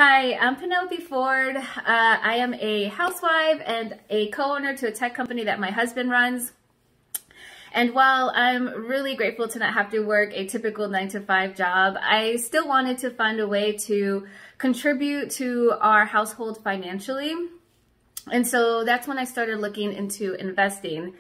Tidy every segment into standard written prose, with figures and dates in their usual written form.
Hi, I'm Penelope Ford. I am a housewife and a co-owner to a tech company that my husband runs. And while I'm really grateful to not have to work a typical 9-to-5 job, I still wanted to find a way to contribute to our household financially. And so that's when I started looking into investing.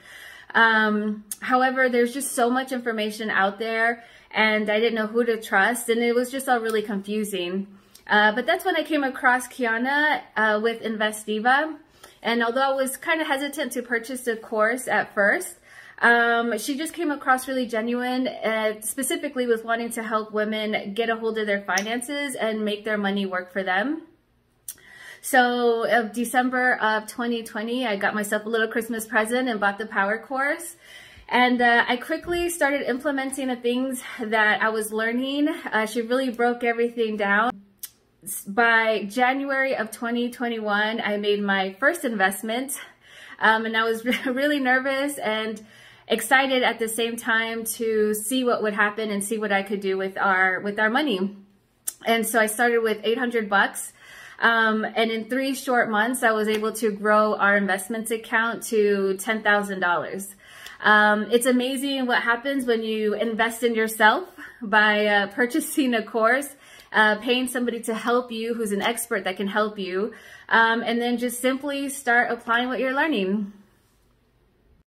However, there's just so much information out there and I didn't know who to trust, and it was just all really confusing. But that's when I came across Kiana with Diva. And although I was kind of hesitant to purchase the course at first, she just came across really genuine, specifically with wanting to help women get a hold of their finances and make their money work for them. So December of 2020, I got myself a little Christmas present and bought the PowerCourse. And I quickly started implementing the things that I was learning. She really broke everything down. By January of 2021, I made my first investment, and I was really nervous and excited at the same time to see what would happen and see what I could do with our money. And so I started with 800 bucks, and in 3 short months, I was able to grow our investments account to $10,000. It's amazing what happens when you invest in yourself by purchasing a course, paying somebody to help you who's an expert that can help you, and then just simply start applying what you're learning.